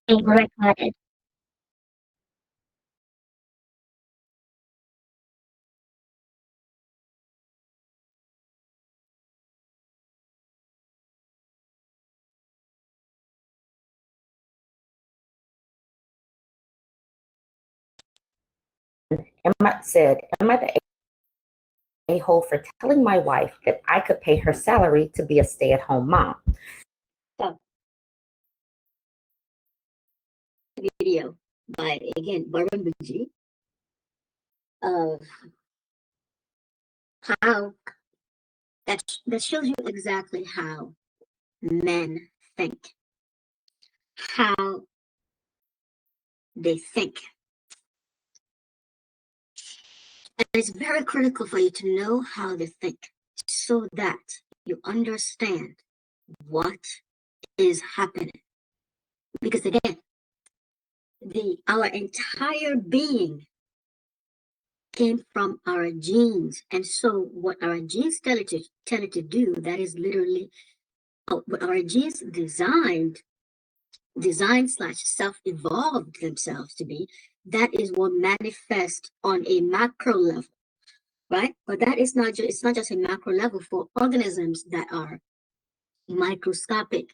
being recorded. Am I the a-hole for telling my wife that I could pay her salary to be a stay-at-home mom? So, video by, again, Barambuji, of how that shows you exactly how men think, how they think. And it's very critical for you to know how they think so that you understand what is happening. Because again, our entire being came from our genes. And so what our genes tell it to do, that is literally what our genes designed slash self-evolved themselves to be, that is what manifests on a macro level, right? But that is not just, it's not just a macro level. For organisms that are microscopic,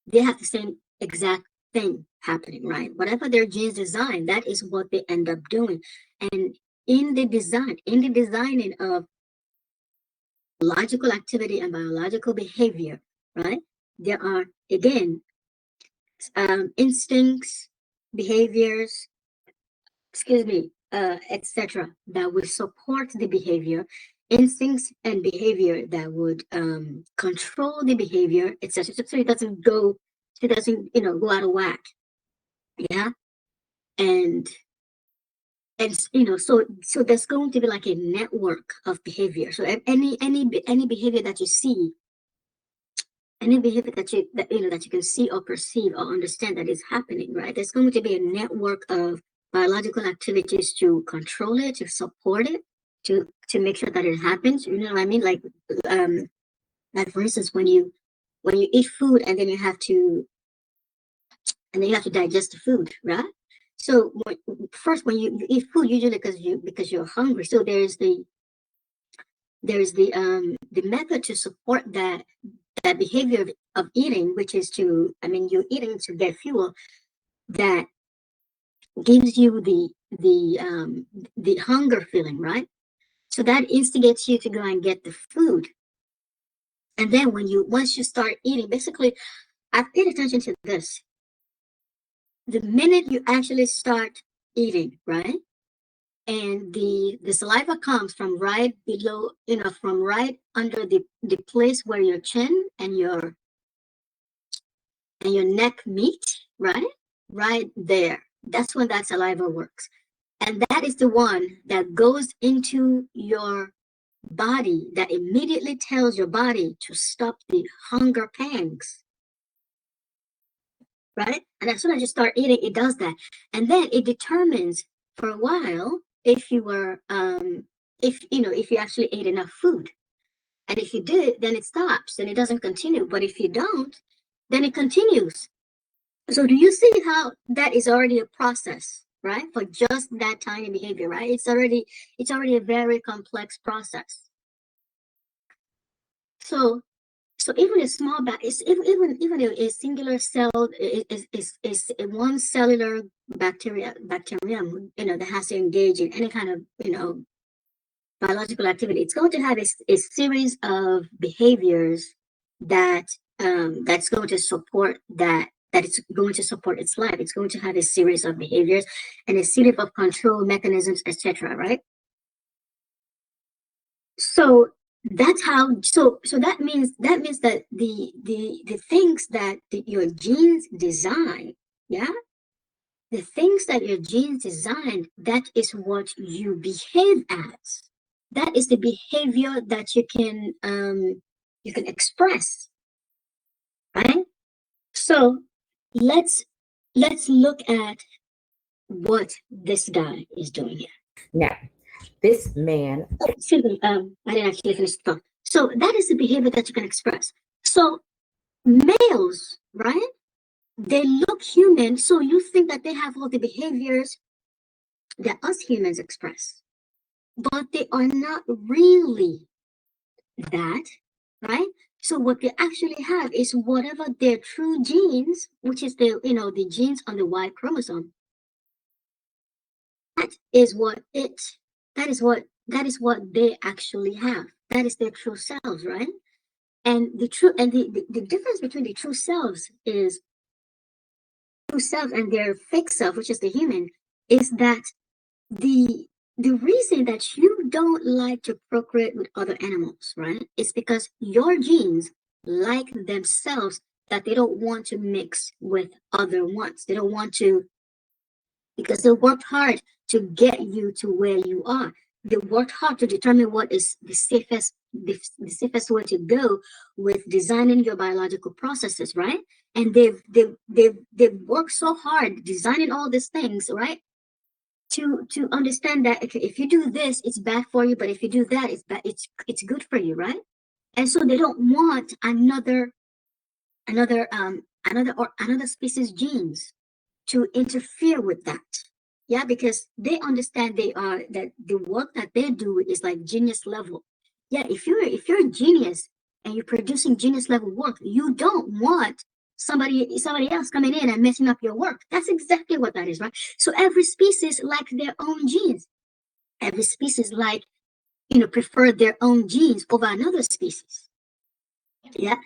they have the same exact thing happening, right? Whatever their genes design, that is what they end up doing. And in the designing of logical activity and biological behavior, right? There are, again, instincts, behaviors, etc., that would support the behavior, instincts and behavior that would control the behavior, etc. So it doesn't go, go out of whack. Yeah. And so there's going to be like a network of behavior. So any behavior that you see, any behavior that you can see or perceive or understand that is happening, right? There's going to be a network of biological activities to control it, to support it, to make sure that it happens. You know what I mean? Like for instance, when you eat food and then you have to digest the food, right? So first, when you eat food, usually because you're hungry, so there's the method to support that behavior of eating, which is you're eating to get fuel, that gives you the hunger feeling, right? So that instigates you to go and get the food. And then once you start eating, basically, I've paid attention to this. The minute you actually start eating, right? And the saliva comes from right below, from right under the place where your chin and your neck meet, right? Right there. That's when that saliva works. And that is the one that goes into your body, that immediately tells your body to stop the hunger pangs, right? And as soon as you start eating, it does that. And then it determines for a while if you were, if you actually ate enough food. And if you did, then it stops and it doesn't continue. But if you don't, then it continues. So do you see how that is already a process, right? For just that tiny behavior, right? It's already a very complex process. So even a small even a singular cell is one cellular bacterium, that has to engage in any kind of biological activity. It's going to have a series of behaviors that that's going to support that it's going to support its life. It's going to have a series of behaviors and a series of control mechanisms, etc. Right? So that's how. So that means that the things that your genes design, yeah, the things that your genes designed, that is what you behave as. That is the behavior that you can express, right? So let's look at what this guy is doing here. Now, this man. Oh, excuse me. I didn't actually finish the thought. So that is the behavior that you can express. So males, right? they look human, so you think that they have all the behaviors that us humans express, but they are not really that, right? So what they actually have is whatever their true genes, which is the genes on the Y chromosome. That is what it. That is what they actually have. That is their true selves, right? And the difference between the true selves is true self and their fake self, which is the human, is that the the reason that you don't like to procreate with other animals, right, is because your genes like themselves, that they don't want to mix with other ones. They don't want to, because they worked hard to get you to where you are. They worked hard to determine what is the safest way to go with designing your biological processes, right? And they've worked so hard designing all these things, right? To understand that, okay, if you do this, it's bad for you, but if you do that, it's bad, it's good for you, right? And so they don't want another species genes to interfere with that. Yeah, because they understand that the work that they do is like genius level. Yeah, if you're a genius and you're producing genius level work, you don't want somebody else coming in and messing up your work. That's exactly what that is, right? So every species like their own genes. Every species prefer their own genes over another species. Yeah,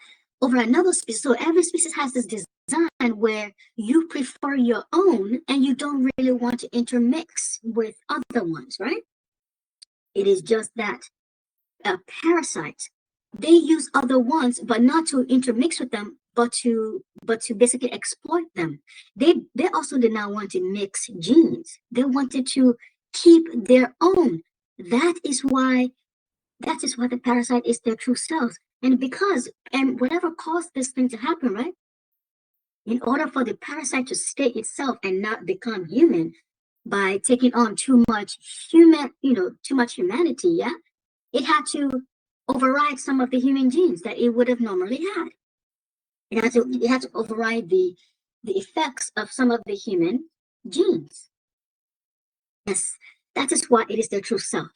over another species. So every species has this design where you prefer your own and you don't really want to intermix with other ones, right? It is just that parasites, they use other ones, but not to intermix with them, but to basically exploit them. They also did not want to mix genes. They wanted to keep their own. That is why the parasite is their true selves. And whatever caused this thing to happen, right? In order for the parasite to stay itself and not become human by taking on too much humanity, yeah, it had to override some of the human genes that it would have normally had. It had to override the effects of some of the human genes. Yes, that is why it is their true self.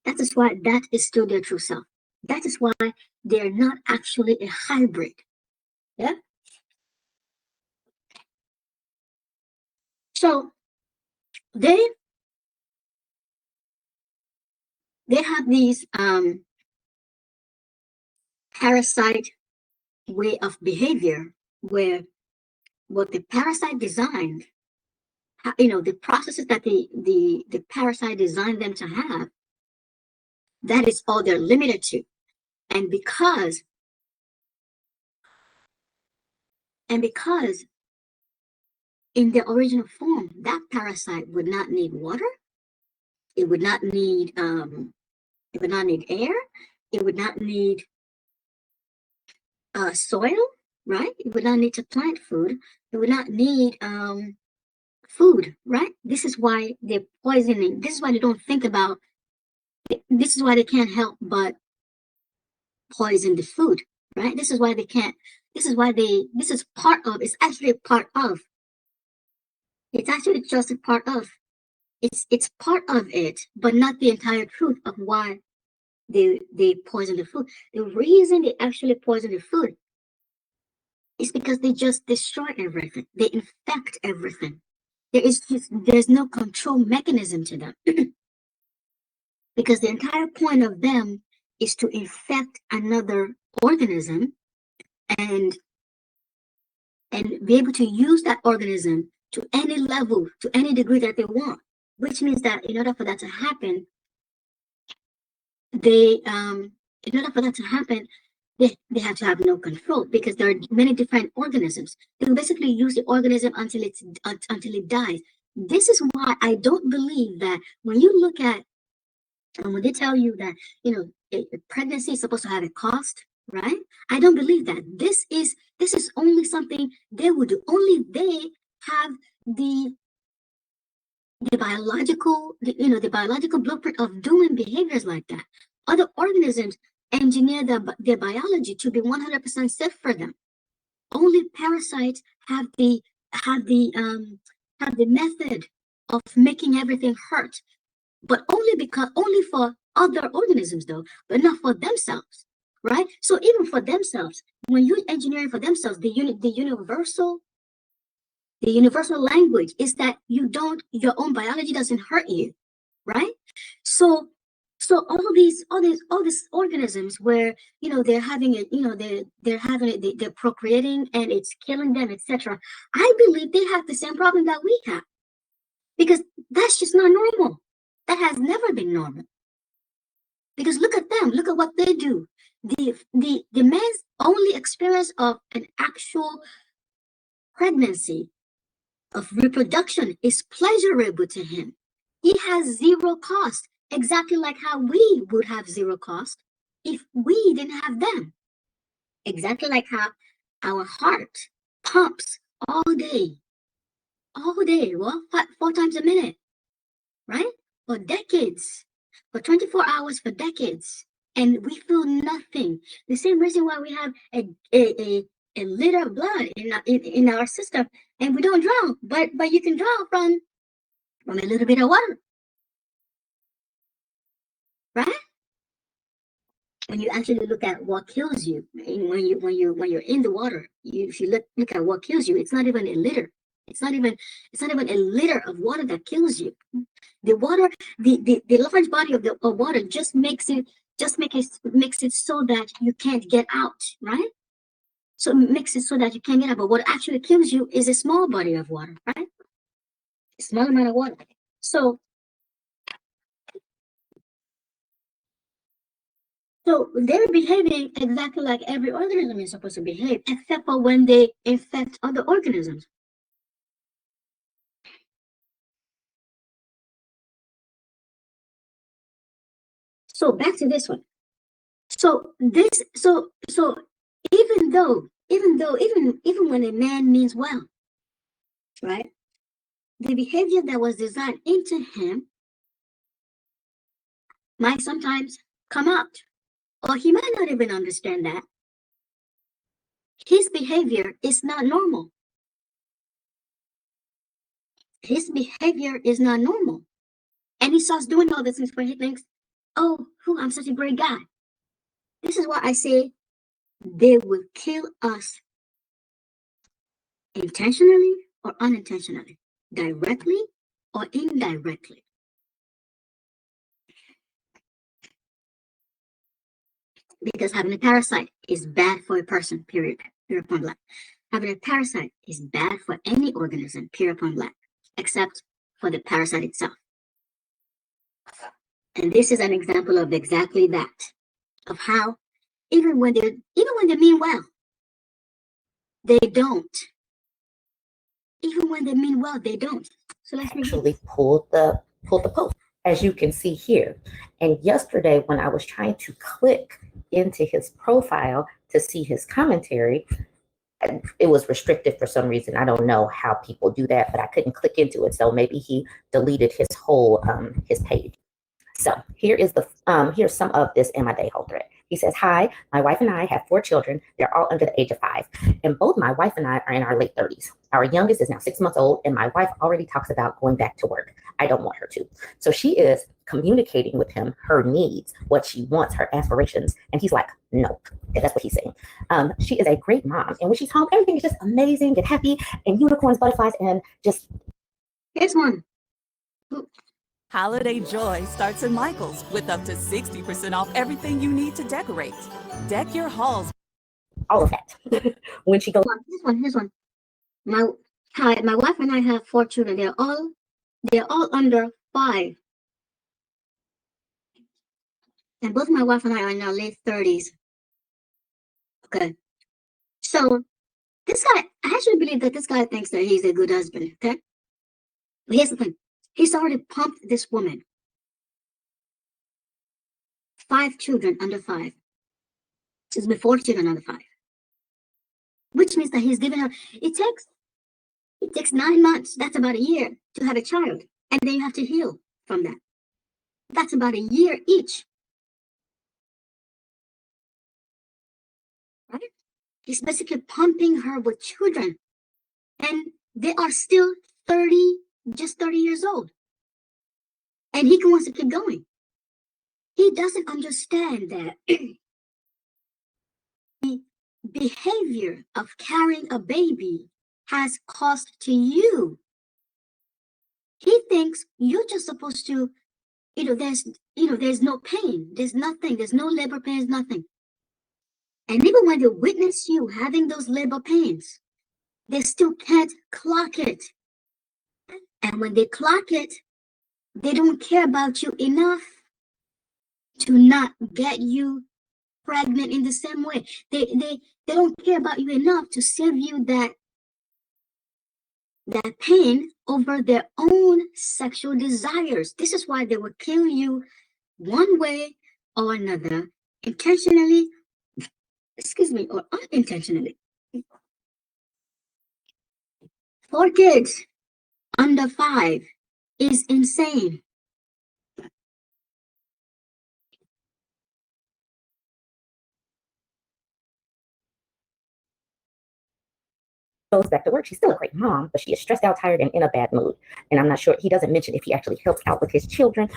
That is why that is still their true self. That is why they're not actually a hybrid. Yeah. So they they have these parasite way of behavior where what the parasite designed, the processes that the parasite designed them to have, that is all they're limited to. And because in their original form, that parasite would not need water, it would not need air, it would not need soil, right? It would not need to plant food, it would not need food, right? This is why they're poisoning. This is why they don't think about. This is why they can't help but poison the food, right? This is why they can't. This is why they. This is part of. It's actually a part of. It's actually just a part of. It's part of it, but not the entire truth of why they poison the food. The reason they actually poison the food is because they just destroy everything. They infect everything. There's no control mechanism to them. Because the entire point of them is to infect another organism and be able to use that organism to any level, to any degree that they want. Which means that in order for that to happen, they in order for that to happen, they have to have no control, because there are many different organisms. They basically use the organism until it dies. This is why I don't believe that when you look at, and when they tell you that, a pregnancy is supposed to have a cost, right? I don't believe that. This is only something they would do. Only they have the the biological blueprint of doing behaviors like that. Other organisms engineer their biology to be 100% safe for them. only parasites have the method of making everything hurt, but only for other organisms though, but not for themselves, right? So even for themselves, when you're engineering for themselves, the universal language is that your own biology doesn't hurt you, right? So all these organisms where they're having it, they're having it, they're procreating and it's killing them, etc. I believe they have the same problem that we have, because that's just not normal. That has never been normal. Because look at them, look at what they do. The man's only experience of an actual pregnancy, of reproduction, is pleasurable to him. He has zero cost, exactly like how we would have zero cost if we didn't have them. Exactly like how our heart pumps all day, well, 4 times a minute, right? For decades, for 24 hours, for decades, and we feel nothing. The same reason why we have a liter of blood in our system, and we don't drown, but you can drown from a little bit of water, right? When you actually look at what kills you, when you're in the water, if you look at what kills you, it's not even a liter. It's not even a liter of water that kills you. The water, the large body of the water just makes it so that you can't get out, right? So it makes it so that you can't get out. But what actually kills you is a small body of water, right? A small amount of water. So they're behaving exactly like every organism is supposed to behave, except for when they infect other organisms. So back to this one. So even when a man means well, right? The behavior that was designed into him might sometimes come out, or he might not even understand that his behavior is not normal. His behavior is not normal. And he starts doing all these things where he thinks, oh, I'm such a great guy. This is why I say they will kill us intentionally or unintentionally, directly or indirectly. Because having a parasite is bad for a person, period point blank. Having a parasite is bad for any organism, period point blank, except for the parasite itself. And this is an example of exactly that, of how even when they mean well, they don't. Even when they mean well, they don't. So let's actually pulled the post, as you can see here. And yesterday, when I was trying to click into his profile to see his commentary, it was restricted for some reason. I don't know how people do that, but I couldn't click into it. So maybe he deleted his whole his page. So here's some of this in my day hole thread. He says, hi, my wife and I have 4 children. They're all under the age of 5. And both my wife and I are in our late 30s. Our youngest is now 6 months old, and my wife already talks about going back to work. I don't want her to. So she is communicating with him her needs, what she wants, her aspirations. And he's like, no. And that's what he's saying. She is a great mom. And when she's home, everything is just amazing and happy and unicorns, butterflies, and just. Here's one. Holiday joy starts in Michael's with up to 60% off everything you need to decorate. Deck your halls. All of that. When she goes. Here's one. My wife and I have 4 children. They're all under 5. And both my wife and I are in our late 30s. Okay. So this guy, I actually believe that this guy thinks that he's a good husband. Okay. But here's the thing. He's already pumped this woman. 5 children under 5. Excuse me, 4 children under 5. Which means that he's given her, it takes 9 months, that's about a year, to have a child. And then you have to heal from that. That's about a year each. Right? He's basically pumping her with children. And they are still 30, just 30 years old. And he wants to keep going. He doesn't understand that the behavior of carrying a baby has cost to you. He thinks you're just supposed to, there's no pain, there's nothing, there's no labor pains, nothing. And even when they witness you having those labor pains, they still can't clock it. And when they clock it, they don't care about you enough to not get you pregnant in the same way. They don't care about you enough to save you that pain over their own sexual desires. This is why they will kill you one way or another, intentionally, or unintentionally. 4 kids under 5 is insane. Goes back to work. She's still a great mom, but she is stressed out, tired, and in a bad mood. And I'm not sure, he doesn't mention if he actually helps out with his children,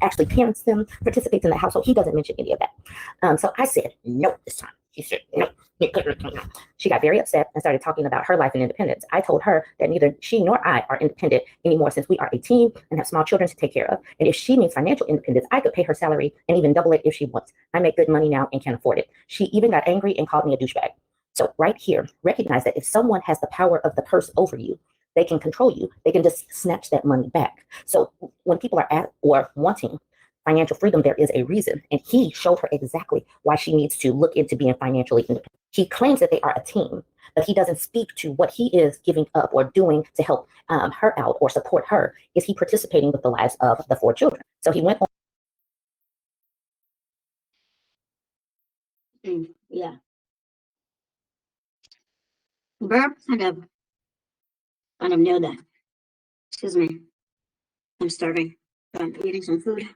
actually parents them, participates in the household. He doesn't mention any of that. So I said no this time. She said no. She got very upset and started talking about her life and independence. I told her that neither she nor I are independent anymore, since we are a team and have small children to take care of. And if she needs financial independence, I could pay her salary and even double it if she wants. I make good money now and can afford it. She even got angry and called me a douchebag. So right here, recognize that if someone has the power of the purse over you, they can control you. They can just snatch that money back. So when people are at or wanting financial freedom, there is a reason. And he showed her exactly why she needs to look into being financially independent. He claims that they are a team, but he doesn't speak to what he is giving up or doing to help her out or support her. Is he participating with the lives of the 4 children? So he went on. Yeah. Burp, kind of nailed that. Excuse me. I'm starving. I'm eating some food.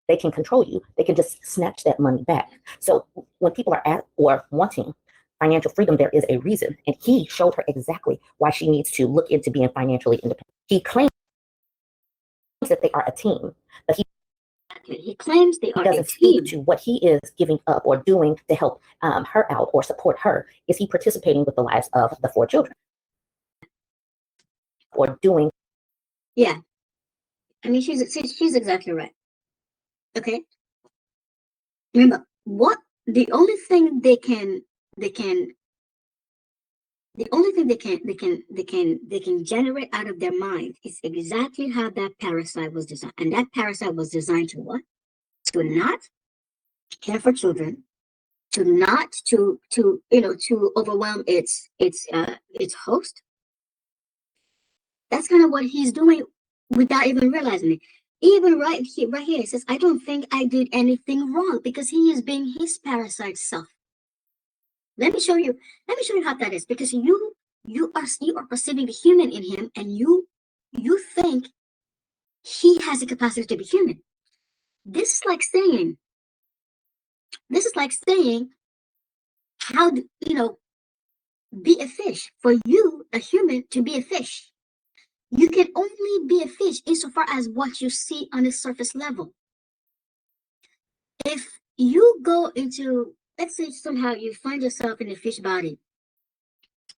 They can control you. They can just snatch that money back. So when people are at or wanting financial freedom, there is a reason. And he showed her exactly why she needs to look into being financially independent. He claims that they are a team, but he claims they are doesn't a team. speak to what he is giving up or doing to help her out or support her. Is he participating with the lives of the 4 children? Or doing? Yeah. I mean, she's exactly right. Okay. Remember, the only thing they can generate out of their mind is exactly how that parasite was designed. And that parasite was designed to what? To not care for children, to not to overwhelm its host. That's kind of what he's doing without even realizing it. Even right here, it says, I don't think I did anything wrong, because he is being his parasite self. Let me show you how that is, because you are perceiving the human in him, and you think he has the capacity to be human. This is like saying how be a fish. For you, a human, to be a fish, you can only be a fish insofar as what you see on the surface level. If you go into, let's say somehow you find yourself in a fish body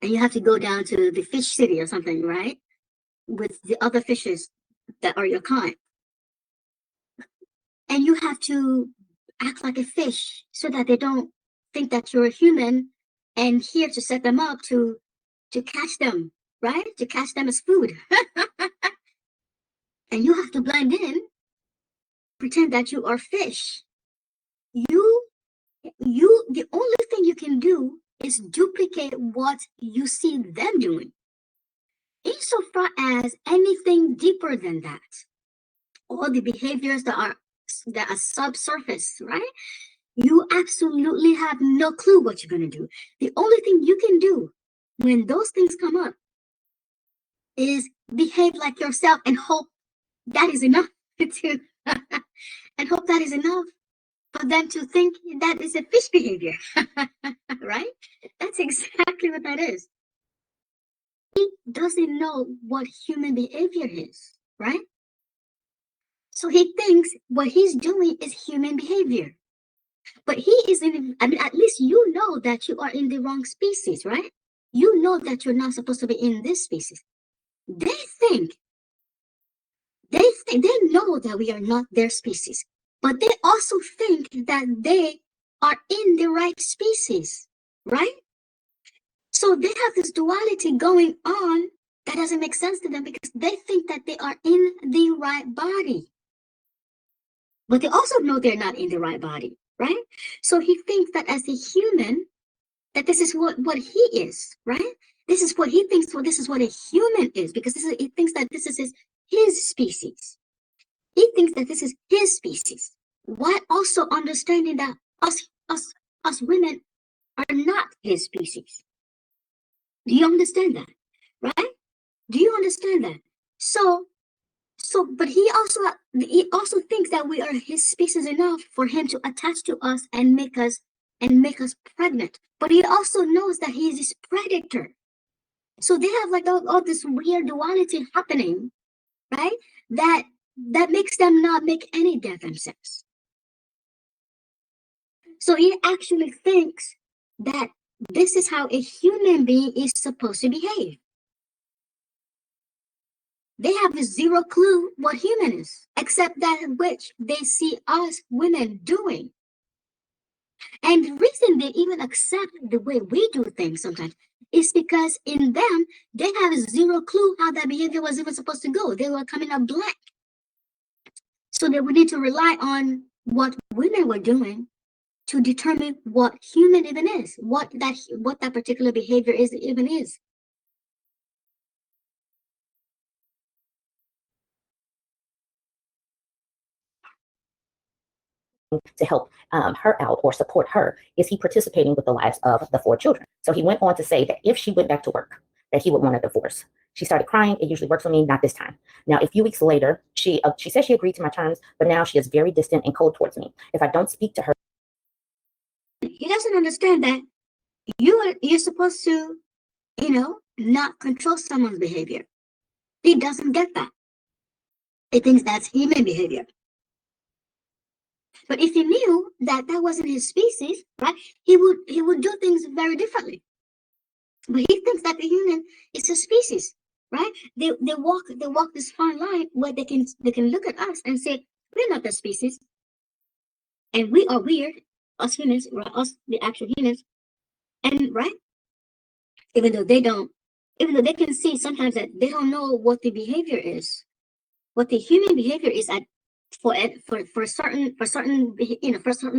and you have to go down to the fish city or something, right? With the other fishes that are your kind. And you have to act like a fish so that they don't think that you're a human and here to set them up to catch them, right? To catch them as food. And you have to blend in, pretend that you are fish. The only thing you can do is duplicate what you see them doing. Insofar as anything deeper than that, all the behaviors that are subsurface, right? You absolutely have no clue what you're going to do. The only thing you can do when those things come up is behave like yourself and hope that is enough to and hope that is enough for them to think that is a fish behavior, right? That's exactly what that is. He doesn't know what human behavior is, right? So he thinks what he's doing is human behavior. But he is in, I mean, at least you know that you are in the wrong species, right? You know that you're not supposed to be in this species. They think, they know that we are not their species, but they also think that they are in the right species, right? So they have this duality going on that doesn't make sense to them because they think that they are in the right body. But they also know they're not in the right body, right? So he thinks that as a human, that this is what he is, right? This is what he thinks, well, this is what a human is, because he thinks that this is his species. He thinks that this is his species. While also understanding that us women are not his species. Do you understand that? Right? Do you understand that? But he also thinks that we are his species enough for him to attach to us and make us pregnant. But he also knows that he is this predator. So they have like all this weird duality happening, right? That makes them not make any damn sense. So he actually thinks that this is how a human being is supposed to behave. They have zero clue what human is, except that which they see us women doing. And the reason they even accept the way we do things sometimes is because in them, they have zero clue how that behavior was even supposed to go. They were coming up blank. So they would need to rely on what women were doing to determine what human even is, what that particular behavior is even is. To help her out or support her, is he participating with the lives of the 4 children. So he went on to say that if she went back to work, that he would want a divorce. She started crying. It usually works for me, not this time. Now, a few weeks later, she said she agreed to my terms, but now she is very distant and cold towards me. If I don't speak to her, He doesn't understand that you're supposed to, not control someone's behavior. He doesn't get that. He thinks that's human behavior. But if he knew that that wasn't his species, right, he would do things very differently. But he thinks that the human is a species, right? They walk this fine line where they can look at us and say we're not the species, and we are weird, us humans, right? Us the actual humans, and right, even though they can see sometimes that they don't know what the behavior is, what the human behavior is at for certain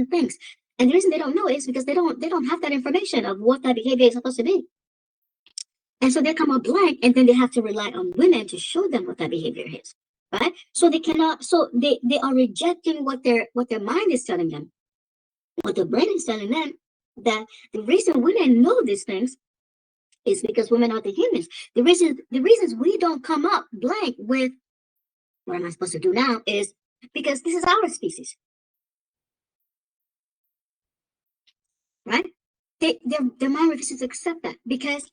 things. And the reason they don't know is because they don't have that information of what that behavior is supposed to be. And so they come up blank, and then they have to rely on women to show them what that behavior is, right? So they cannot. So they are rejecting what their mind is telling them, what their brain is telling them. That the reason women know these things is because women are the humans. The reasons we don't come up blank with what am I supposed to do now is because this is our species, right? Their mind refuses to accept that because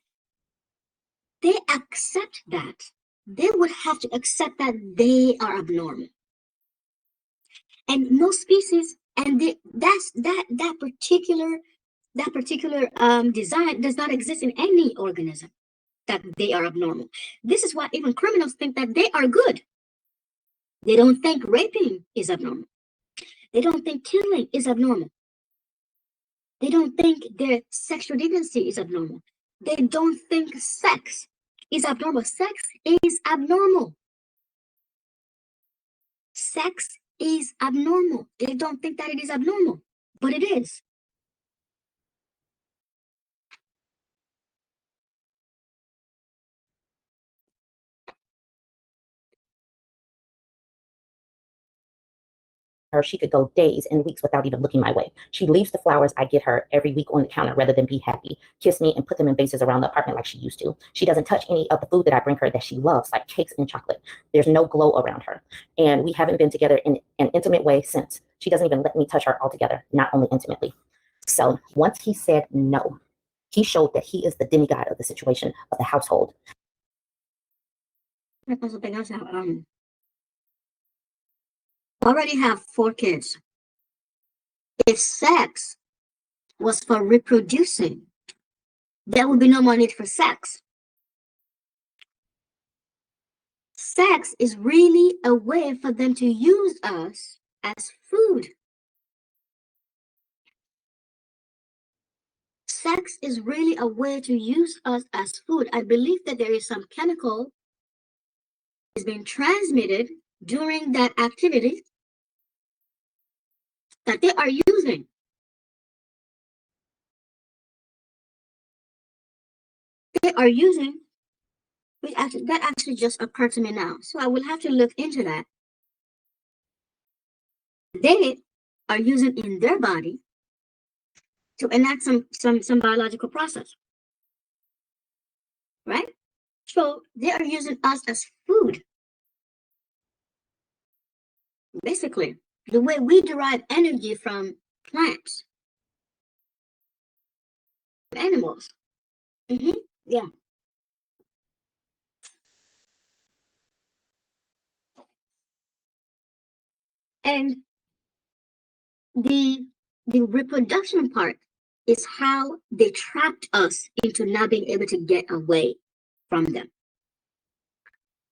they accept that they would have to accept that they are abnormal, and no species, and that particular design does not exist in any organism, that they are abnormal. This is why even criminals think that they are good. They don't think raping is abnormal. They don't think killing is abnormal. They don't think their sexual deviancy is abnormal. They don't think sex is abnormal. Sex is abnormal. Sex is abnormal. They don't think that it is abnormal, but it is. her, she could go days and weeks without even looking my way. She leaves the flowers I get her every week on the counter rather than be happy, kiss me, and put them in vases around the apartment like she used to. She doesn't touch any of the food that I bring her that she loves, like cakes and chocolate. There's no glow around her. And we haven't been together in an intimate way since. She doesn't even let me touch her altogether, not only intimately. So once he said no, he showed that he is the demigod of the situation, of the household. Already have 4 kids. If sex was for reproducing, there would be no more need for sex. Sex is really a way for them to use us as food. Sex is really a way to use us as food. I believe that there is some chemical is being transmitted during that activity that they are using. That actually just occurred to me now. So I will have to look into that. They are using in their body to enact some biological process, right? So they are using us as food. Basically, the way we derive energy from plants, animals. Yeah. And the reproduction part is how they trapped us into not being able to get away from them.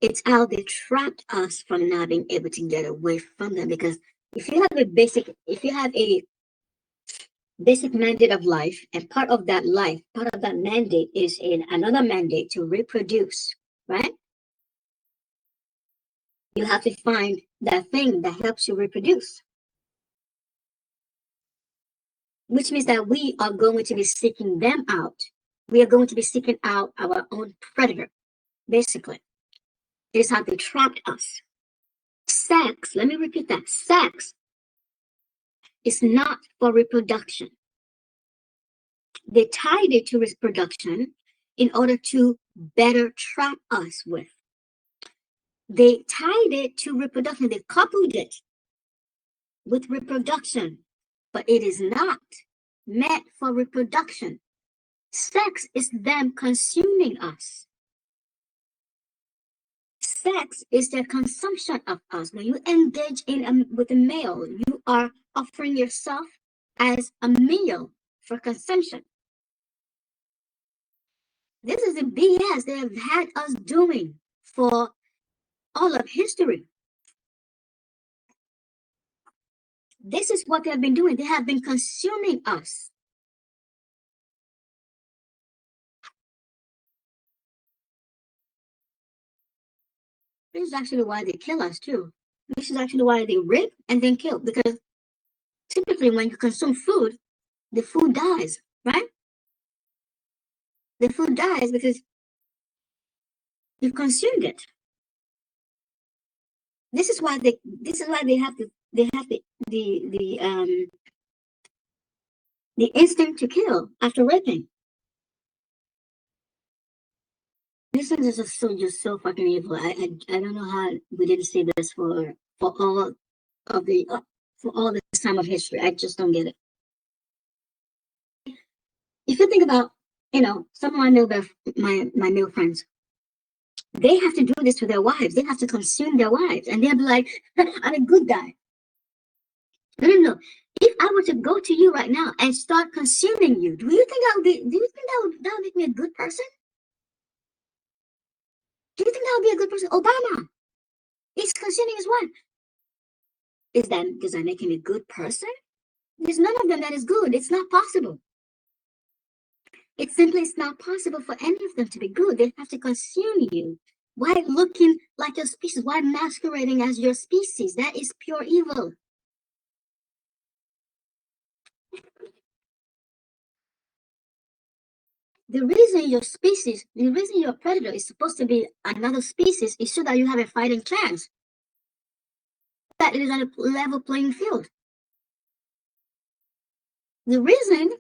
It's how they trapped us from not being able to get away from them. Because if you have a basic mandate of life, and part of that mandate is in another mandate to reproduce, right? You have to find that thing that helps you reproduce. Which means that we are going to be seeking them out. We are going to be seeking out our own predator, basically. This is how they trapped us. Sex, let me repeat that. Sex is not for reproduction. They tied it to reproduction in order to better trap us with. They tied it to reproduction. They coupled it with reproduction, but it is not meant for reproduction. Sex is them consuming us. Sex is their consumption of us. When you engage with a male, you are offering yourself as a meal for consumption. This is the BS they have had us doing for all of history. This is what they have been doing. They have been consuming us. This is actually why they kill us too. This is actually why they rape and then kill. Because typically when you consume food, the food dies, right? The food dies because you've consumed it. This is why they have the instinct to kill after raping. This thing is just so fucking evil. I don't know how we didn't see this for all of the for all this time of history. I just don't get it. If you think about, some of my male friends, they have to do this to their wives. They have to consume their wives, and they'll be like, "I'm a good guy." No. If I were to go to you right now and start consuming you, do you think that would make me a good person? Do you think that would be a good person? Obama is consuming his wife. Does that make him a good person? There's none of them that is good. It's not possible. It simply is not possible for any of them to be good. They have to consume you. Why looking like your species? Why masquerading as your species? That is pure evil. The reason your predator is supposed to be another species is so that you have a fighting chance. that it is on a level playing field. The reason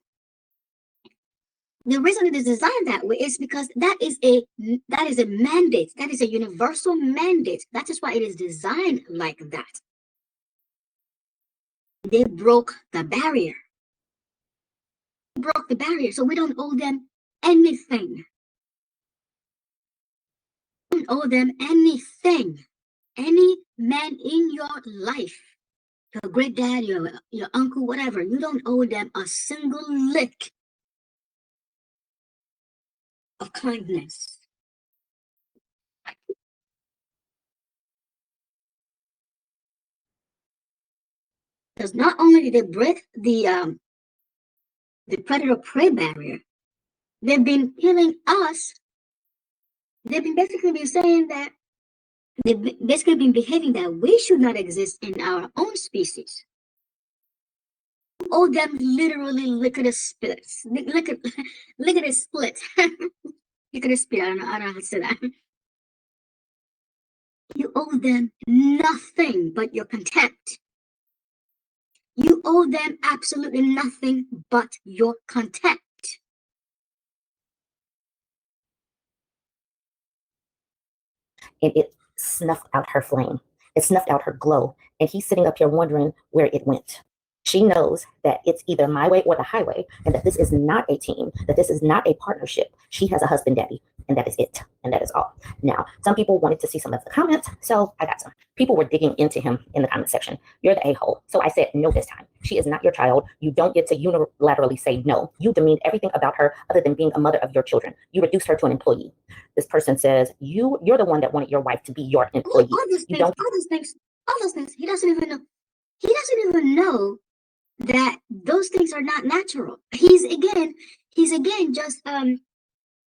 it is designed that way is because that is a mandate. That is a universal mandate. That is why it is designed like that. They broke the barrier. So we don't owe them anything. We don't owe them anything. Any man in your life, your great dad, your uncle, whatever, you don't owe them a single lick of kindness. Because not only did they break the predator-prey barrier, they've been killing us. They've been basically saying that they've basically been behaving that we should not exist in our own species. You owe them literally lickety splits. Lickety split. Lickety split. I don't know how to say that. You owe them nothing but your contempt. You owe them absolutely nothing but your contempt. And it snuffed out her flame. It snuffed out her glow. And he's sitting up here wondering where it went. She knows that it's either my way or the highway, and that this is not a team, that this is not a partnership. She has a husband daddy, and that is it, and that is all. Now, some people wanted to see some of the comments, so I got some. People were digging into him in the comment section. You're the a-hole. So I said no this time. She is not your child. You don't get to unilaterally say no. You demeaned everything about her other than being a mother of your children. You reduced her to an employee. This person says, you're the one that wanted your wife to be your employee. All those things. He doesn't even know that those things are not natural. He's again just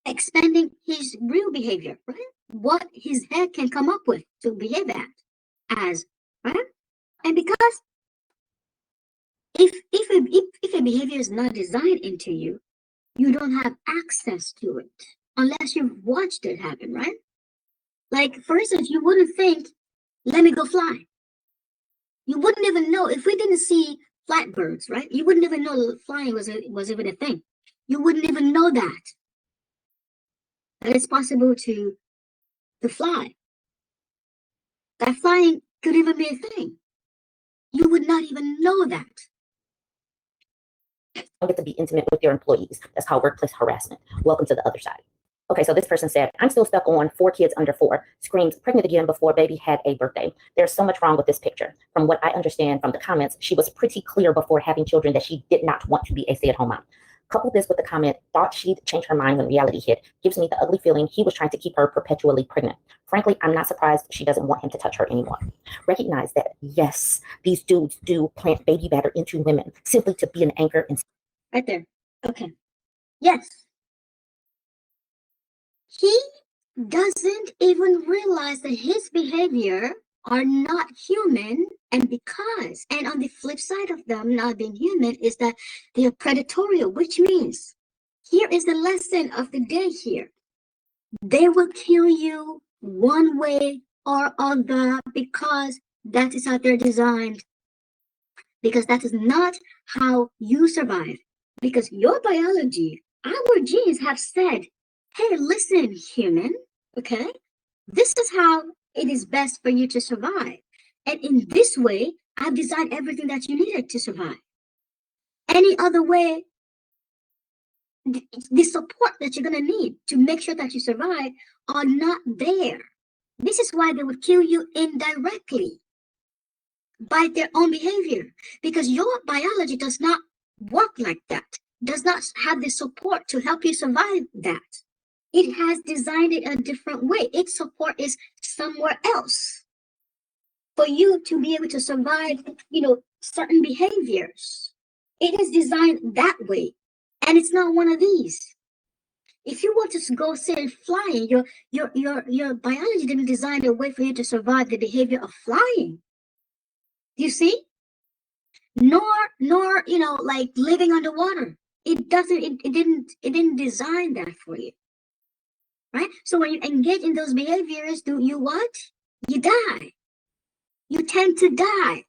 expanding his real behavior, right? What his head can come up with to behave as, right? And because if a behavior is not designed into you, you don't have access to it unless you've watched it happen, right? Like, for instance, you wouldn't think, let me go fly. You wouldn't even know if we didn't see flatbirds, right? You wouldn't even know flying was even a thing. You wouldn't even know that it's possible to fly. That flying could even be a thing. You would not even know that. Don't get to be intimate with your employees. That's called workplace harassment. Welcome to the other side. Okay, so this person said, I'm still stuck on 4 kids under 4, screams pregnant again before baby had a birthday. There's so much wrong with this picture. From what I understand from the comments, she was pretty clear before having children that she did not want to be a stay-at-home mom. Couple this with the comment, thought she'd change her mind when reality hit, gives me the ugly feeling he was trying to keep her perpetually pregnant. Frankly, I'm not surprised she doesn't want him to touch her anymore. Recognize that, yes, these dudes do plant baby batter into women simply to be an anchor. Right there. Okay. Yes. He doesn't even realize that his behavior are not human, and on the flip side of them not being human is that they are predatory, which means, here is the lesson of the day here. They will kill you one way or other because that is how they're designed. Because that is not how you survive. Because your biology, our genes have said, hey, listen, human, okay? This is how it is best for you to survive. And in this way, I've designed everything that you needed to survive. Any other way, the support that you're going to need to make sure that you survive are not there. This is why they would kill you indirectly by their own behavior, because your biology does not work like that, does not have the support to help you survive that. It has designed it a different way. Its support is somewhere else for you to be able to survive, certain behaviors. It is designed that way, and it's not one of these. If you want to go say flying, your biology didn't design a way for you to survive the behavior of flying. You see? Nor like living underwater. It didn't design that for you. Right? So when you engage in those behaviors, do you what? You die. you tend to die.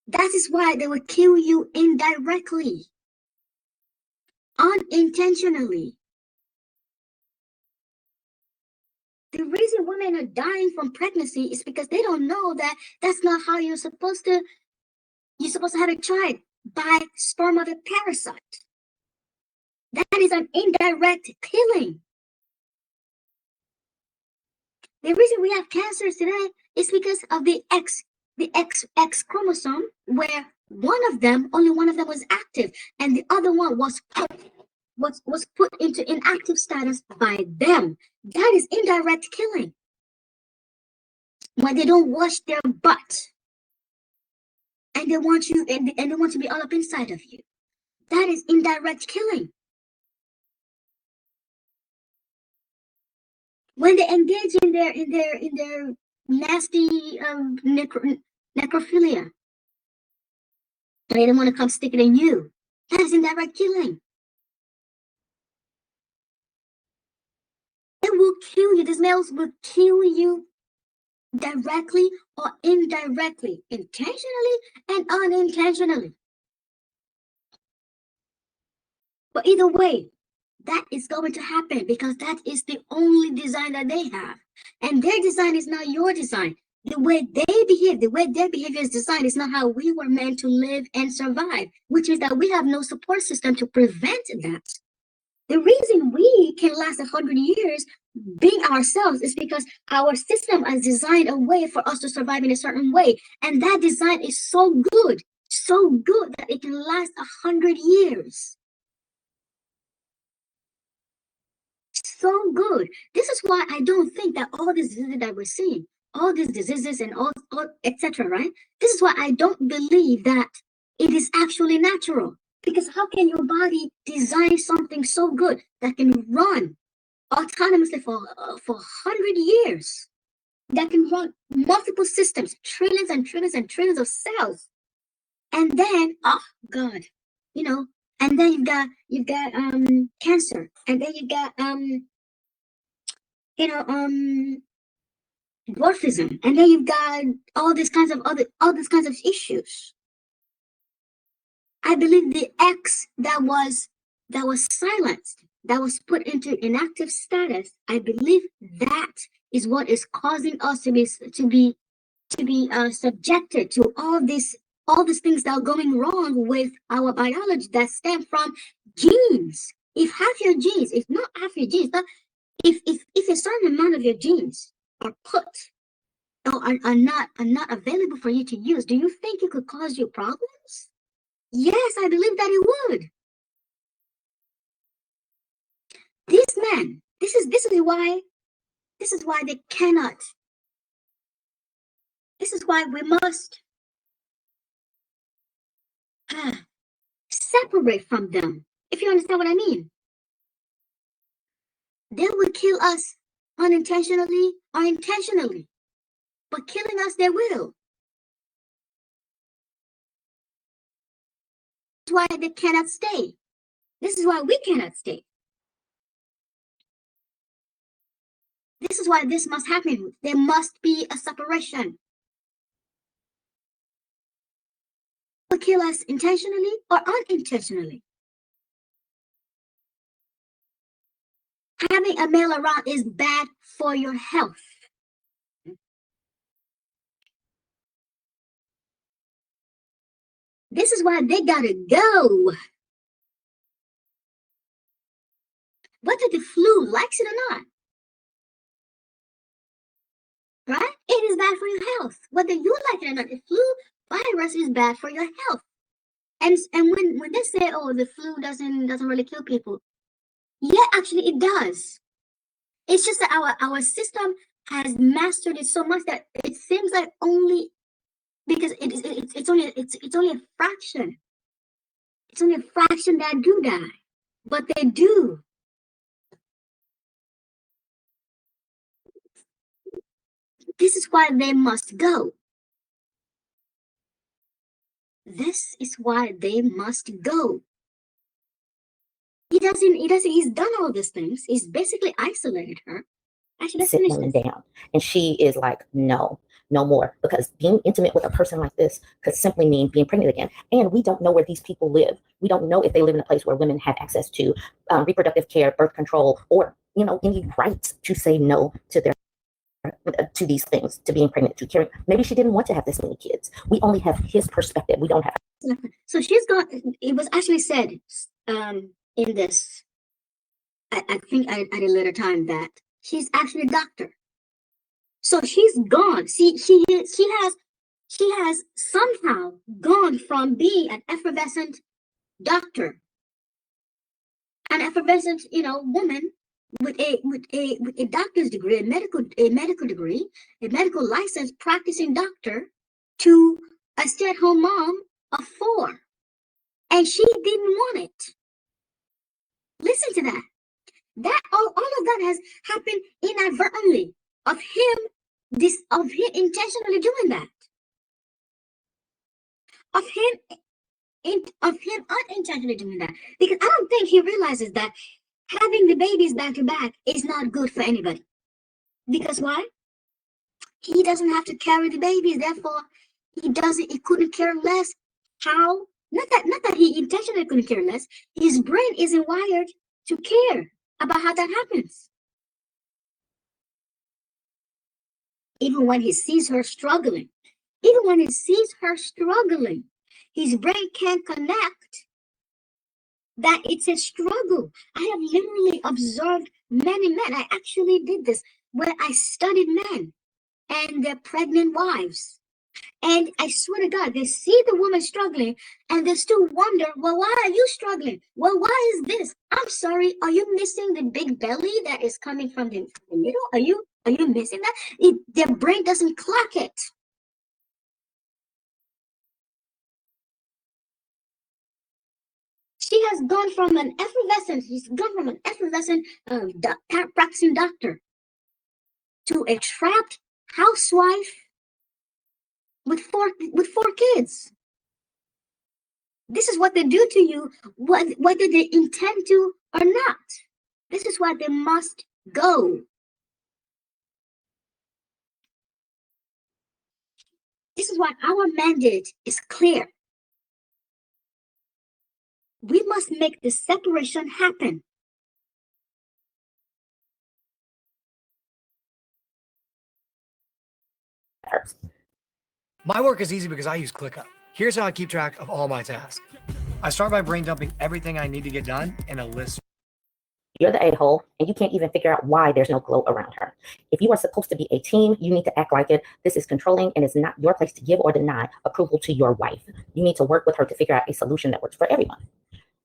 That is why they will kill you indirectly, unintentionally. The reason women are dying from pregnancy is because they don't know that that's not how you're supposed to have a child, by sperm of a parasite. That is an indirect killing. The reason we have cancers today is because of the X chromosome, where only one of them was active, and the other one was put into inactive status by them. That is indirect killing. When they don't wash their butt, and they want you, and they want to be all up inside of you, that is indirect killing. When they engage in their nasty necrophilia, they don't want to come stick it in you. That is indirect killing. It will kill you. These males will kill you directly or indirectly, intentionally and unintentionally. But either way, that is going to happen because that is the only design that they have. And their design is not your design. The way they behave, the way their behavior is designed is not how we were meant to live and survive, which is that we have no support system to prevent that. The reason we can last 100 years being ourselves is because our system has designed a way for us to survive in a certain way. And that design is so good that it can last 100 years. So good. This is why I don't think that all these diseases that we're seeing, all these diseases and all etc., right? This is why I don't believe that it is actually natural. Because how can your body design something so good that can run autonomously for 100 years, that can run multiple systems, trillions and trillions and trillions of cells, and then God, and then you've got cancer, and then you've got dwarfism, and then you've got all these kinds of issues. I believe the X that was silenced, that was put into inactive status, I believe that is what is causing us to be subjected to all these things that are going wrong with our biology that stem from genes. If half your genes, if not half your genes, but if a certain amount of your genes are put or are not available for you to use, do you think it could cause you problems? Yes, I believe that it would. These men, this is why they cannot. This is why we must separate from them. If you understand what I mean, they will kill us unintentionally or intentionally, but killing us they will. That's why they cannot stay. This is why we cannot stay. This is why this must happen. There must be a separation. Will kill us intentionally or unintentionally. Having a male around is bad for your health. This is why they gotta go. Whether the flu likes it or not, right? It is bad for your health. Whether you like it or not, the flu virus is bad for your health. And when they say, oh, the flu doesn't really kill people, yeah, actually it does. It's just that our system has mastered it so much that it seems like only because it's only a fraction. It's only a fraction that do die, but they do. This is why they must go. This is why they must go. He's done all these things. He's basically isolated her. Actually, let's sit finish women this. down. And she is like, no, no more. Because being intimate with a person like this could simply mean being pregnant again. And we don't know where these people live. We don't know if they live in a place where women have access to reproductive care, birth control, or, you know, any rights to say no to their to these things, to being pregnant, to caring. Maybe she didn't want to have this many kids. We only have his perspective. We don't have. So she's got. It was actually said in this. I think at a later time that she's actually a doctor. So she's gone. She has somehow gone from being an effervescent doctor, an effervescent, woman with a doctor's degree, a medical degree, a medical license, practicing doctor, to a stay-at-home mom of 4, and she didn't want it. Listen to that. That all of that has happened inadvertently of him intentionally doing that, of him unintentionally doing that, because I don't think he realizes that having the babies back to back is not good for anybody. Because why? He doesn't have to carry the babies, therefore he couldn't care less how. Not that he intentionally couldn't care less. His brain isn't wired to care about how that happens. Even when he sees her struggling, his brain can't connect that it's a struggle. I have literally observed many men. I actually did this where I studied men and their pregnant wives. And I swear to God, they see the woman struggling and they still wonder, well, why are you struggling? Well, why is this? I'm sorry, are you missing the big belly that is coming from the middle? Are you missing that? Their brain doesn't clock it. She has gone from an effervescent practicing doctor to a trapped housewife with four kids. This is what they do to you, whether they intend to or not. This is why they must go. This is why our mandate is clear. We must make the separation happen. My work is easy because I use ClickUp. Here's how I keep track of all my tasks. I start by brain dumping everything I need to get done in a list. You're the a-hole, and you can't even figure out why there's no glow around her. If you are supposed to be a team, you need to act like it. This is controlling, and it's not your place to give or deny approval to your wife. You need to work with her to figure out a solution that works for everyone.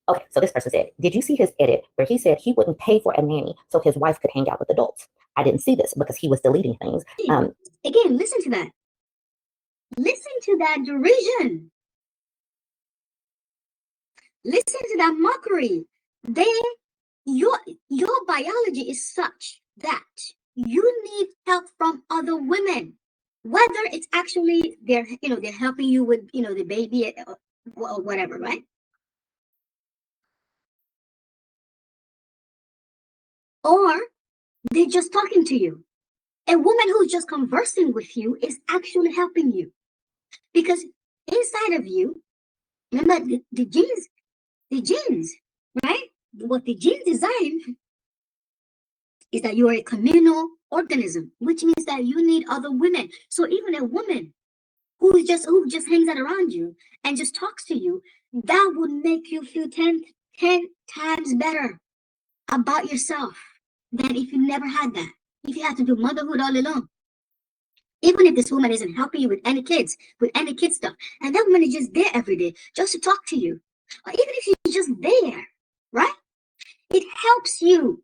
Okay, so this person said, did you see his edit where he said he wouldn't pay for a nanny so his wife could hang out with adults? I didn't see this because he was deleting things. Again, listen to that. Listen to that derision. Listen to that mockery. Your biology is such that you need help from other women, whether it's actually they're helping you with the baby or whatever, right? Or they're just talking to you. A woman who's just conversing with you is actually helping you, because inside of you, remember the genes, right? What the genes design is that you are a communal organism, which means that you need other women. So even a woman who just hangs out around you and just talks to you, that would make you feel 10 times better about yourself than if you never had that. If you had to do motherhood all alone. Even if this woman isn't helping you with any kid stuff, and that woman is just there every day just to talk to you, or even if she's just there, right? It helps you.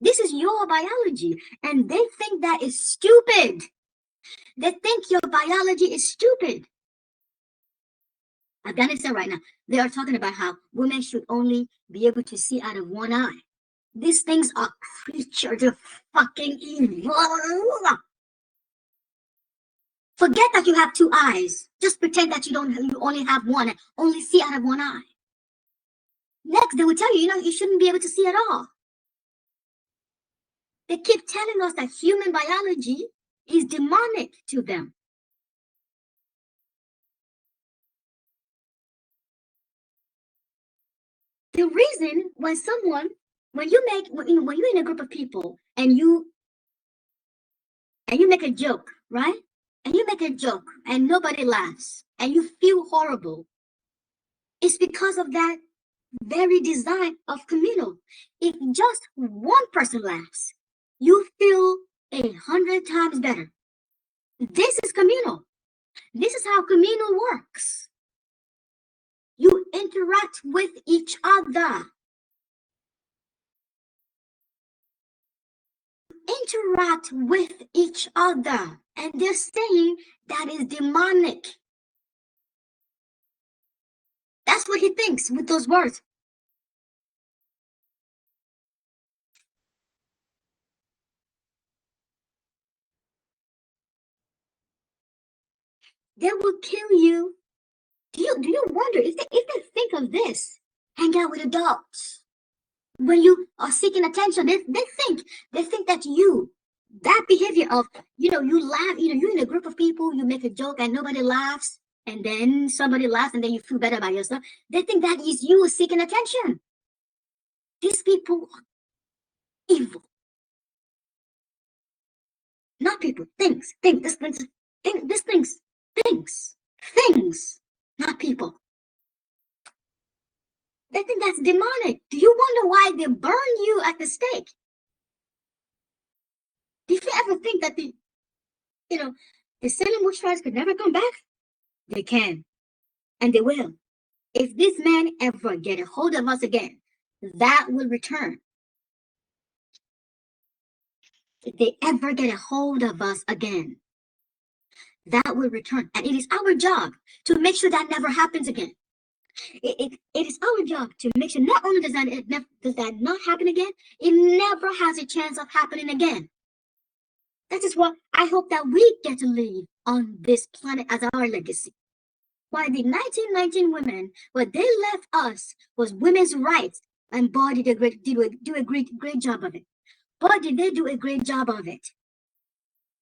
This is your biology, and they think that is stupid. They think your biology is stupid. Afghanistan right now, they are talking about how women should only be able to see out of one eye. These things are creatures of fucking evil. Forget that you have 2 eyes. Just pretend that you only have one and only see out of one eye. Next, they will tell you, you shouldn't be able to see at all. They keep telling us that human biology is demonic to them. The reason when you're in a group of people and you make a joke, right? And you make a joke and nobody laughs and you feel horrible, it's because of that very design of communal. If just one person laughs, you feel 100 times better. This is communal. This is how communal works. You interact with each other. Interact with each other. And they're saying that is demonic. That's what he thinks with those words. They will kill you. Do you wonder if they think of this? Hang out with adults. When you are seeking attention, they think that that behavior of, you laugh, you're in a group of people, you make a joke and nobody laughs, and then somebody laughs and then you feel better about yourself. They think that is you seeking attention. These people are evil. Not people, things, things, not people. They think that's demonic. Do you wonder why they burn you at the stake? Do you ever think that the Salem witch trials could never come back? They can, and they will. If this man ever get a hold of us again, that will return. If they ever get a hold of us again, that will return. And it is our job to make sure that never happens again. It is our job to make sure not only does that not happen again, it never has a chance of happening again. That is what I hope that we get to leave on this planet as our legacy. Why the 1919 women, what they left us was women's rights, and boy, did they do a great job of it. Boy, did they do a great job of it.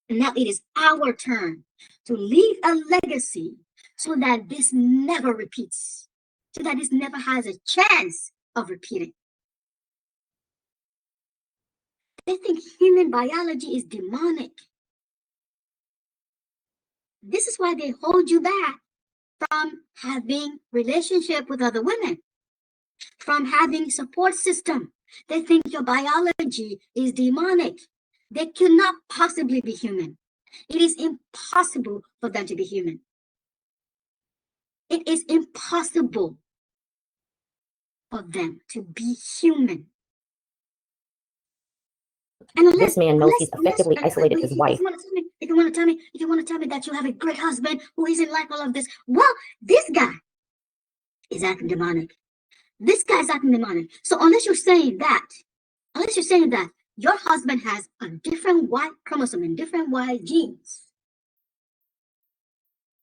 And now it is our turn to leave a legacy so that this never repeats, so that this never has a chance of repeating. They think human biology is demonic. This is why they hold you back from having relationship with other women, from having support system. They think your biology is demonic. They cannot possibly be human. It is impossible for them to be human. It is impossible for them to be human. And this man knows he's effectively isolated his wife. If you want to tell me that you have a great husband who isn't like all of this, well, this guy is acting demonic. This guy's acting demonic. So unless you're saying that your husband has a different Y chromosome and different Y genes,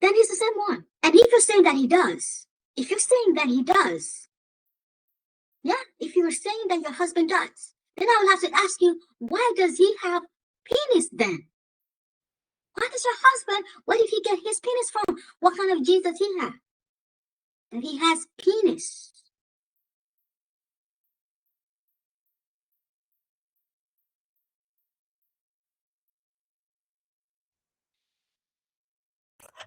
then he's the same one. And if you're saying that he does, if you're saying that your husband does, then I will have to ask you, why does he have penis then? Why does your husband, where did he get his penis from? What kind of genes does he have? That he has penis.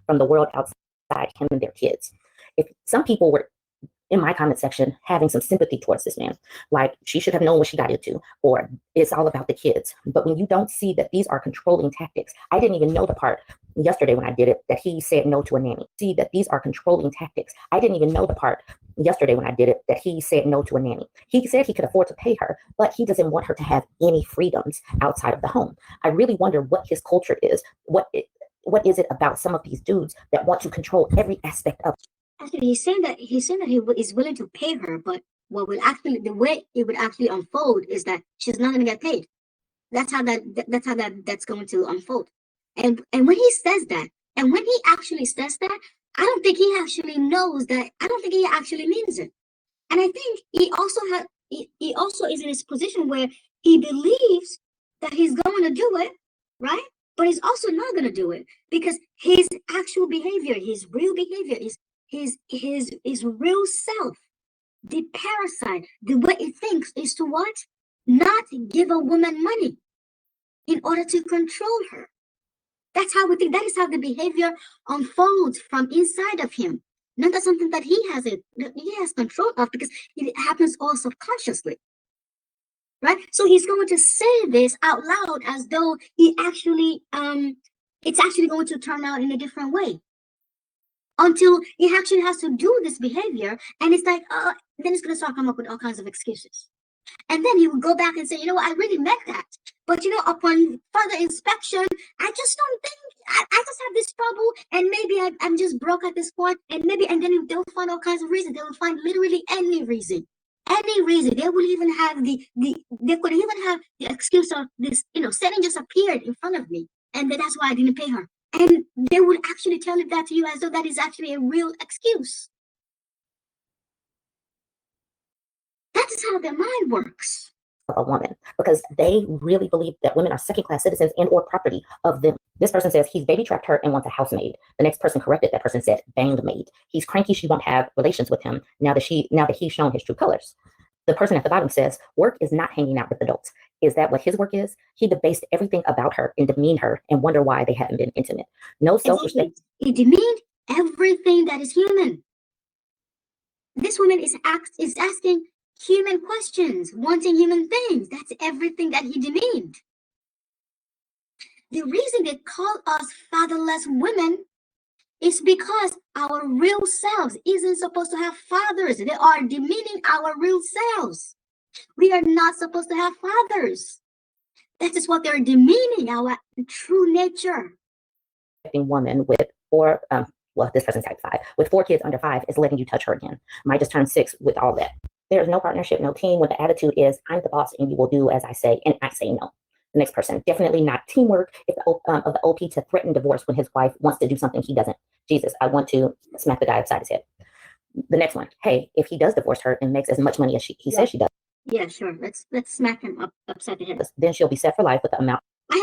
From the world outside him and their kids. If some people were in my comment section having some sympathy towards this man, like she should have known what she got into, or it's all about the kids. But when you don't see that these are controlling tactics, I didn't even know the part yesterday when I did it that he said no to a nanny. See that these are controlling tactics. I didn't even know the part yesterday when I did it that he said no to a nanny. He said he could afford to pay her, but he doesn't want her to have any freedoms outside of the home. I really wonder what his culture is. What is it about some of these dudes that want to control every aspect of? Actually, he's saying that he is willing to pay her, but the way it would actually unfold is that she's not going to get paid. That's how that's going to unfold. And when he says that, and when he actually says that, I don't think he actually knows that. I don't think he actually means it. And I think he also is in this position where he believes that he's going to do it, right? But he's also not going to do it because his actual behavior, his real behavior, is his real self, the parasite, the way it thinks is to what? Not give a woman money in order to control her. That's how we think. That is how the behavior unfolds from inside of him. Not that something that he has control of, because it happens all subconsciously, right? So he's going to say this out loud as though he actually, it's actually going to turn out in a different way, until he actually has to do this behavior, and it's like, then he's going to start coming up with all kinds of excuses. And then he would go back and say, you know what, I really meant that. But, you know, upon further inspection, I just don't think, I just have this trouble, and maybe I'm just broke at this point, and then they'll find all kinds of reasons. They will find literally any reason. Any reason. They will even have they could even have the excuse of this, you know, Satan just appeared in front of me, and that's why I didn't pay her. And they would actually tell it that to you as though that is actually a real excuse. That is how their mind works. A woman, because they really believe that women are second-class citizens and or property of them. This person says he's baby trapped her and wants a housemaid. The next person corrected that person, said banged maid. He's cranky she won't have relations with him now that he's shown his true colors. The person at the bottom says work is not hanging out with adults. Is that what his work is? He debased everything about her and demeaned her and wonder why they haven't been intimate. No self-respect. He demeaned everything that is human. This woman is asking human questions, wanting human things. That's everything that he demeaned. The reason they call us fatherless women is because our real selves isn't supposed to have fathers. They are demeaning our real selves. We are not supposed to have fathers. That is what they're demeaning, our true nature. Woman with this person's type 5, with 4 kids under 5 is letting you touch her again. Might just turn 6 with all that. There's no partnership, no team, when the attitude is, I'm the boss and you will do as I say, and I say no. The next person, definitely not teamwork if of the OP to threaten divorce when his wife wants to do something he doesn't. Jesus, I want to smack the guy upside his head. The next one, hey, if he does divorce her and makes as much money as he says she does. Yeah, sure. Let's smack him upside the head. Then she'll be set for life with the amount. I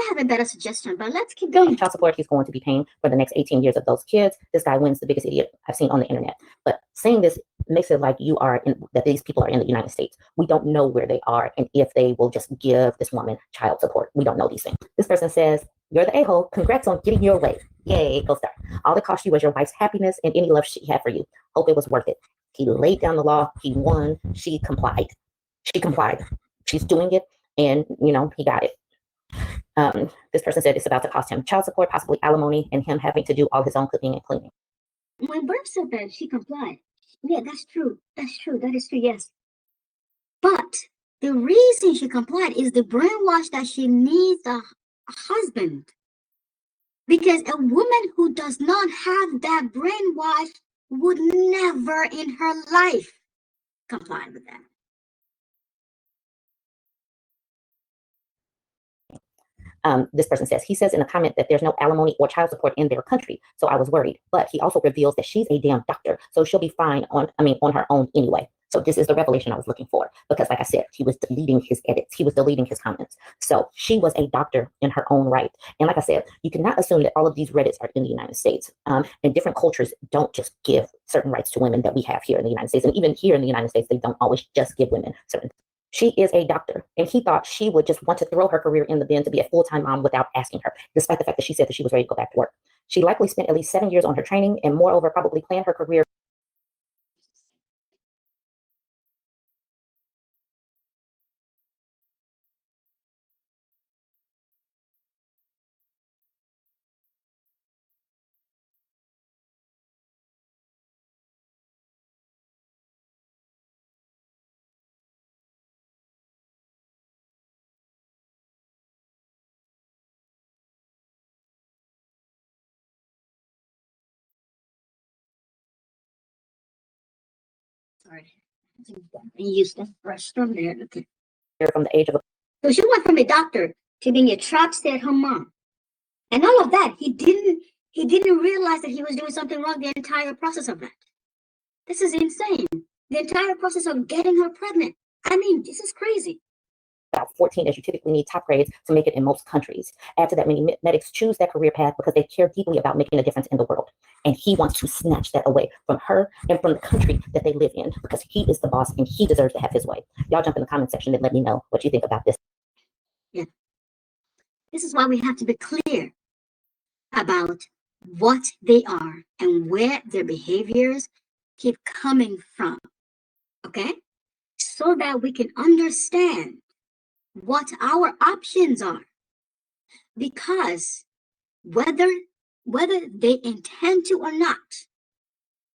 have a better suggestion, but let's keep going. Child support he's going to be paying for the next 18 years of those kids. This guy wins the biggest idiot I've seen on the internet. But saying this makes it like that these people are in the United States. We don't know where they are and if they will just give this woman child support. We don't know these things. This person says, you're the a-hole. Congrats on getting your way. Yay, go star. All it cost you was your wife's happiness and any love she had for you. Hope it was worth it. He laid down the law. He won. She complied. She's doing it. And, he got it. This person said it's about to cost him child support, possibly alimony, and him having to do all his own cooking and cleaning. When Burp said that, she complied. Yeah, that's true. That is true, yes. But the reason she complied is the brainwash that she needs a husband. Because a woman who does not have that brainwash would never in her life comply with that. This person says, he says in a comment that there's no alimony or child support in their country. So I was worried, but he also reveals that she's a damn doctor. So she'll be fine on her own anyway. So this is the revelation I was looking for, because like I said, he was deleting his edits. He was deleting his comments. So she was a doctor in her own right. And like I said, you cannot assume that all of these Reddits are in the United States. And different cultures don't just give certain rights to women that we have here in the United States. And even here in the United States, they don't always just give women certain. She is a doctor, and he thought she would just want to throw her career in the bin to be a full-time mom without asking her, despite the fact that she said that she was ready to go back to work. She likely spent at least 7 years on her training and moreover probably planned her career. Sorry. I used the restroom there. Okay. From the age of So she went from a doctor to being a trapped stay-at-home mom. And all of that, he didn't realize that he was doing something wrong the entire process of that. This is insane. The entire process of getting her pregnant. I mean, this is crazy. about 14 as you typically need top grades to make it in most countries. Add to that, many medics choose that career path because they care deeply about making a difference in the world. And he wants to snatch that away from her and from the country that they live in because he is the boss and he deserves to have his way. Y'all jump in the comment section and let me know what you think about this. Yeah. This is why we have to be clear about what they are and where their behaviors keep coming from. Okay? So that we can understand what our options are. Because whether they intend to or not,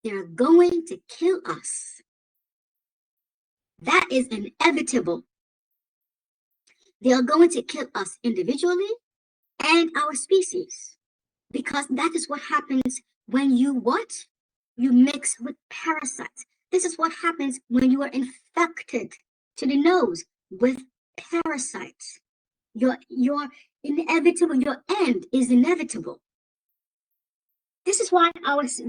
they're going to kill us. That is inevitable. They are going to kill us individually and our species. Because that is what happens when you what? You mix with parasites. This is what happens when you are infected to the nose with parasites. Your inevitable, your end is inevitable. This is why this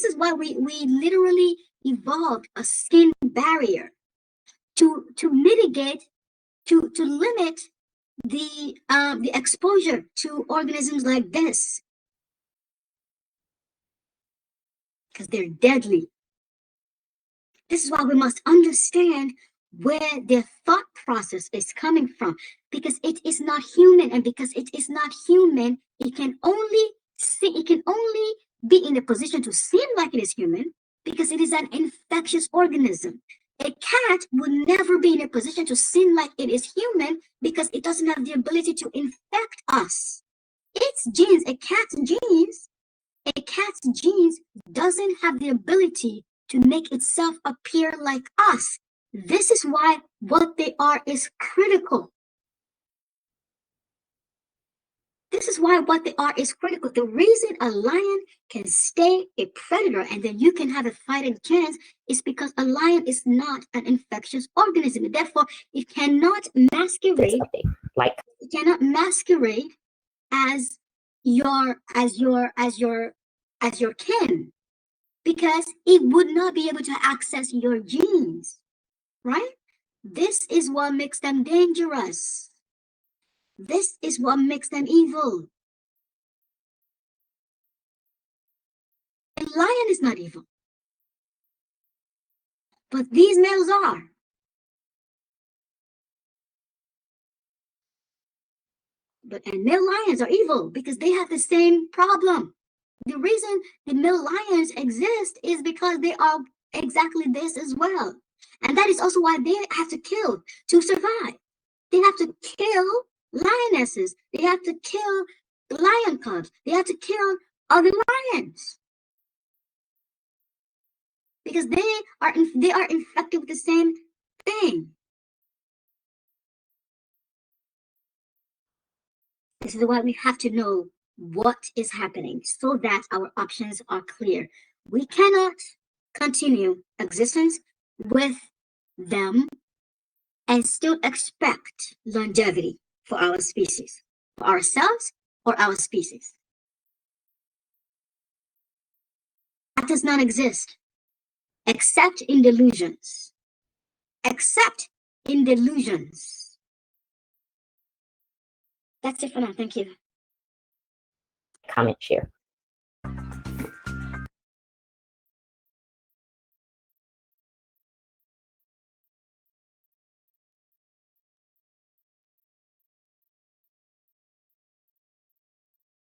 is why we literally evolved a skin barrier to mitigate, to limit the exposure to organisms like this, because they're deadly. This is why we must understand where their thought process is coming from, because it is not human, and because it is not human, it can only be in a position to seem like it is human because it is an infectious organism. A cat would never be in a position to seem like it is human because it doesn't have the ability to infect us. Its genes, a cat's genes doesn't have the ability to make itself appear like us. This is why what they are is critical. This is why what they are is critical. The reason a lion can stay a predator and then you can have a fighting chance is because a lion is not an infectious organism. Therefore, it cannot masquerade. It cannot masquerade as your kin, because it would not be able to access your genes, right? This is what makes them dangerous. This is what makes them evil. A lion is not evil, but these males are. And male lions are evil because they have the same problem. The reason the male lions exist is because they are exactly this as well. And that is also why they have to kill to survive. They have to kill lionesses. They have to kill lion cubs. They have to kill other lions. Because they are infected with the same thing. This is why we have to know what is happening so that our options are clear. We cannot continue existence with them and still expect longevity for our species, for ourselves or our species. That does not exist except in delusions. Except in delusions. That's it for now. Thank you. Comment, share.